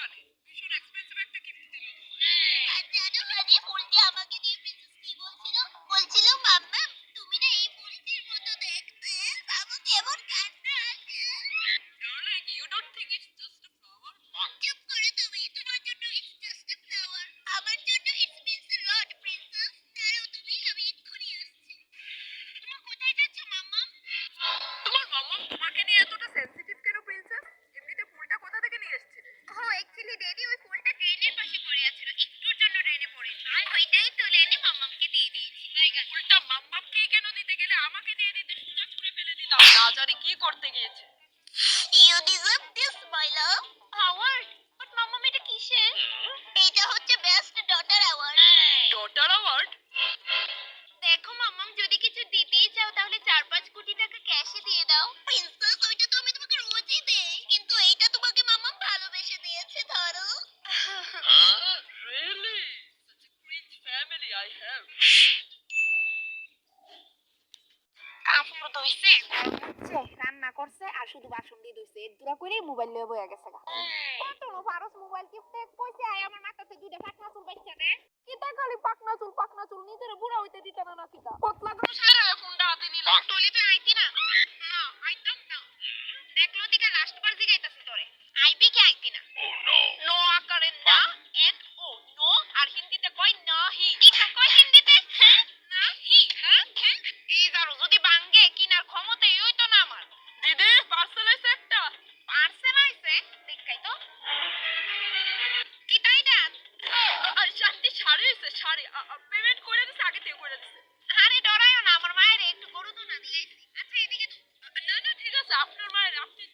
জানে? ভীষণ এক্সপেন্সিভ একটা গিফট দিল তোমায়। আর জানো হানি ফুলটি আমাকে দিয়ে প্রিন্সেস কি বলছিল? বলছিল মাম্মা তুমি না এই ফুলটির মতো দেখতে। বাবু কেমন কান্না আসে। Darling, you don't think it's just a flower? চুপ করে তুমি, তোমার জন্য ইটস জাস্ট আ ফ্লাওয়ার, আমার জন্য it's means a lot princess. দাঁড়াও তুমি, আমি এক্ষুনি আসছি। তুমি কোথায় যাচ্ছ মাম্মা? তোমার মাম্মা তোমাকে নিয়ে এতটা সেনসিটিভ কেন প্রিন্সেস? এমনিতে ফুলটা কোথা থেকে নিয়ে এসেছিলে? ও অ্যাকচুয়ালি ড্যাডি ওই ফুলটা ড্রেনের পাশে পড়ে আছে, একটুর জন্য ড্রেনে পড়েছে, আর ওইটাই তুলে এনে মাম্মাকে দিয়ে দিয়েছি। ফুলটা মাম্মাকে কেন দিতে গেলে আমাকে দিয়ে দিতে সোজা ছুঁড়ে ফেলে দিতাম। না জানি কি করতে গিয়েছে। You deserve this my love. Award, but mamma এটা কিসের? এটা হচ্ছে best daughter award. Daughter award? দেখো মাম্মাম, যদি কিছু দিতেই চাও তাহলে 4-5 কোটি টাকা ক্যাশে দিয়ে দাও। প্রিন্সেস ওইটা তো আমি তোমাকে রোজই দেই, কিন্তু এইটা তোমাকে মাম্মাম ভালোবেসে দিয়েছে, ধরো। Really? Such a cringe family I have. কাপড় ধুইছে, রান্না করছে আর শুধু বাসন দিয়ে ধুইছে, এর দুরা করে মোবাইল লয়ে বইয়া গেছে গা। কত নো পারস মোবাইল টিপতে, কইছে আয় আমার মাথাতে দুইটা পাকনা চুল বাইচ্চা দে। কিতা খালি পাকনা চুল নিজের বুড়া হইতে দিতে না না কিতা। পতলা করে সারা ফোনটা হাতে নিলাম। টলি তুই আইতি না? না, আইতাম না। দেখলো দিকে লাস্ট বার জিগাইতাছি তোরে। আইবি কি আইতি না? নো আকারে না, এন ও নো, আর হিন্দিতে কয় নাহি। এটা কই হিন্দিতে? হ্যাঁ? নাহি, হ্যাঁ? হ্যাঁ? এই জারু যদি ভাঙ্গে কিনার ক্ষমতা এই হইতো না আমার। দিদি পার্সেল আইছে একটা। পার্সেল আইছে? দেখাই তো। কিতা এটা? আর শান্তি শাড়ি আইছে, শাড়ি। পেমেন্ট করে দিছে, আগে থেকে করে দিছে। আরে ডরাইও না, আমার মায়ের একটু গরু দুনা দিয়েছি। আচ্ছা এদিকে তো। না না ঠিক আছে, আপনার মায়ের আপনি